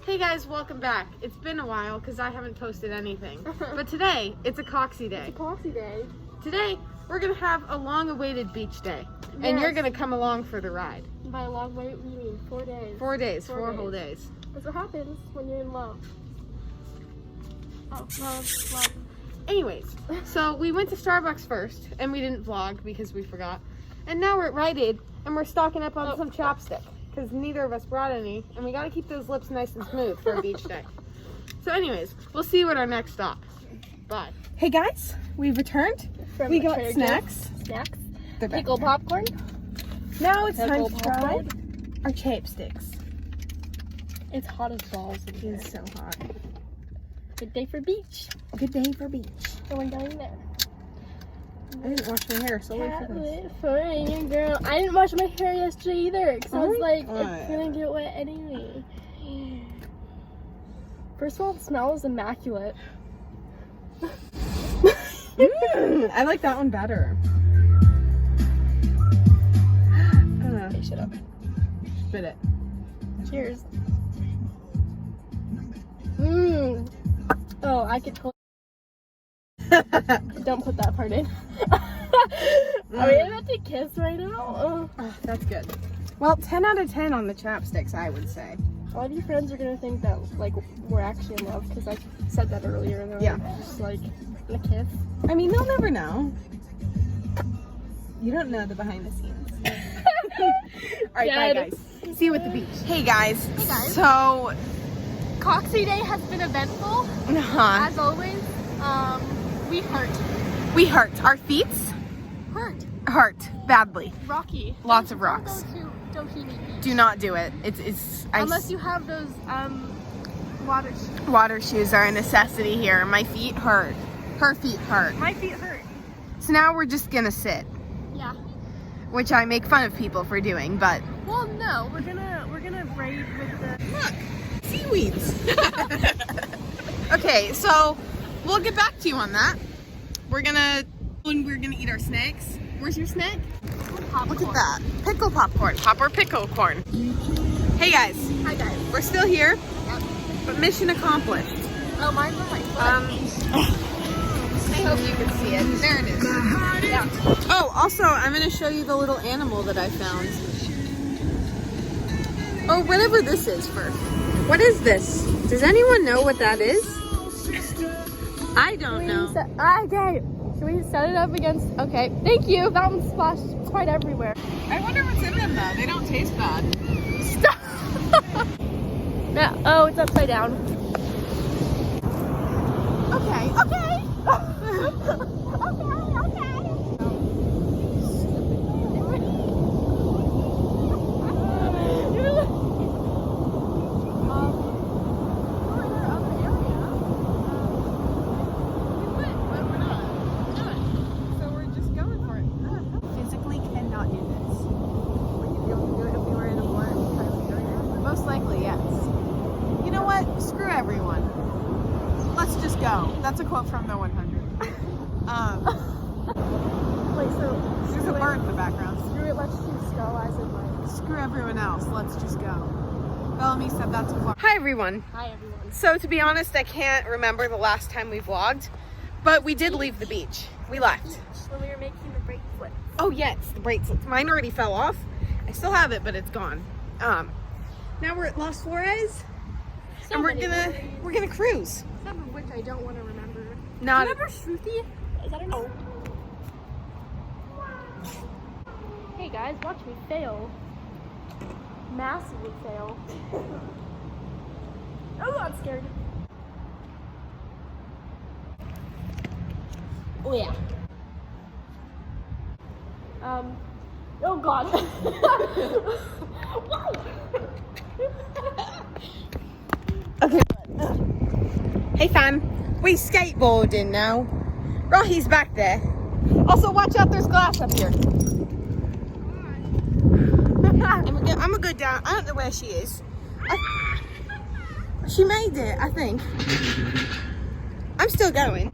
Hey guys, welcome back. It's been a while because I haven't posted anything. But today, it's a COXY day. It's a COXY day. Today, we're going to have a long-awaited beach day. Yes. And you're going to come along for the ride. By a long way, what do you mean? 4 days. 4 days, four whole days. That's what happens when you're in love. Oh, love. Anyways, so we went to Starbucks first, and we didn't vlog because we forgot. And now we're at Rite Aid, and we're stocking up on some chapstick. Because neither of us brought any, and we got to keep those lips nice and smooth for a beach day. So anyways, we'll see you at our next stop. Bye. Hey guys, we've returned. We got snacks. Pickle popcorn. Now it's time to try our chapsticks. It's hot as balls. It is so hot. Good day for beach. Good day for beach. Going down there. I didn't wash my hair, so wait for this. Girl. I didn't wash my hair yesterday either, because I was like, What? it's gonna get wet anyway. First of all, it smells immaculate. I like that one better. Okay, shut up. Spit it. Cheers. Oh, I could totally. Don't put that part in. Are we about to kiss right now? Oh, that's good. Well, 10 out of 10 on the chapsticks, I would say. A lot of your friends are gonna think that like we're actually in love because I said that earlier. And they're just like a kiss. I mean, they'll never know. You don't know the behind the scenes. All right, bye guys. See you at the beach. Hey guys. Hey guys. So, COXY Day has been eventful. As always. We hurt. Our feet hurt badly. Rocky. Lots of rocks. Do not do it. It's unless you have those water shoes. Water shoes are a necessity here. My feet hurt. Her feet hurt. My feet hurt. So now we're just gonna sit. Yeah. Which I make fun of people for doing, but well, no, we're gonna raid with the look seaweeds. Okay, so we'll get back to you on that. We're gonna eat our snacks. Where's your snack? Popcorn. Look at that. Pickle popcorn. Pop or pickle corn. Hey guys. Hi guys. We're still here. Yep. But mission accomplished. Oh, mine's on my foot. I hope you can see it. There it is. Yeah. Oh, also, I'm going to show you the little animal that I found. Oh, whatever this is first. What is this? Does anyone know what that is? I don't know. Okay. Should we set it up against? Okay. Thank you. That one splashed quite everywhere. I wonder what's in them though. They don't taste bad. Stop. Yeah. Oh, it's upside down. Okay. Screw everyone. Let's just go. That's a quote from the 100. Wait, so There's a bird in the background. screw it. Let's just go as in like. Screw everyone else. Let's just go. Bellamy said that's a quote. Hi everyone. Hi everyone. So to be honest, I can't remember the last time we vlogged, but we did leave the beach. We left. When we were making the bracelet. Oh yes, the bracelets. Mine already fell off. I still have it, but it's gone. Now we're at Las Flores. And we're gonna cruise. Some of which I don't want to remember. Not. Remember Shruti? Is that her name? Hey guys, watch me fail. Massively fail. Oh, I'm scared. Oh yeah. Oh god. Okay. Hey fam, we skateboarding now. Rohi's back there. Also watch out, there's glass up here. I'm gonna go down. I don't know where she is. She made it, I think. I'm still going.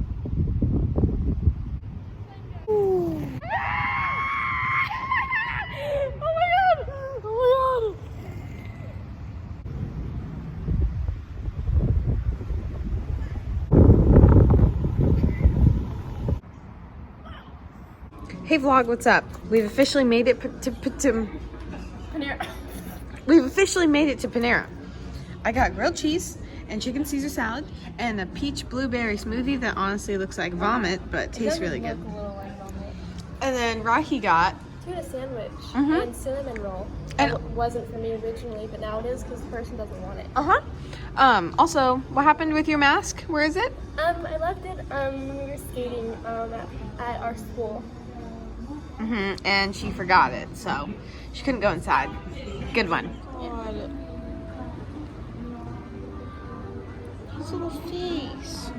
Hey vlog, what's up? We've officially made it to Panera. We've officially made it to Panera. I got grilled cheese and chicken Caesar salad and a peach blueberry smoothie that honestly looks like vomit, but tastes really good. Look a little like vomit. And then Rocky got Tuna sandwich Mhm. and cinnamon roll. And- It wasn't for me originally, but now it is because the person doesn't want it. Also, what happened with your mask? Where is it? I left it when we were skating at our school. And she forgot it, so she couldn't go inside. Good one. God. His little face.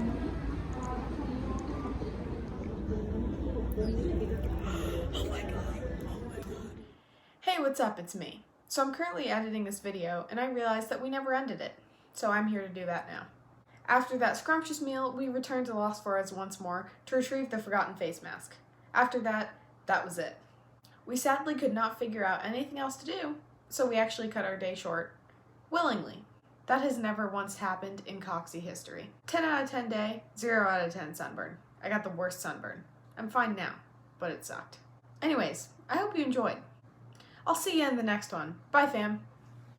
Hey, what's up? It's me. So I'm currently editing this video and I realized that we never ended it. So I'm here to do that now. After that scrumptious meal, we returned to Los Flores once more to retrieve the forgotten face mask. After that, that was it. We sadly could not figure out anything else to do, so we actually cut our day short. Willingly. That has never once happened in COXY history. 10 out of 10 day, 0 out of 10 sunburn. I got the worst sunburn. I'm fine now, but it sucked. Anyways, I hope you enjoyed. I'll see you in the next one. Bye, fam.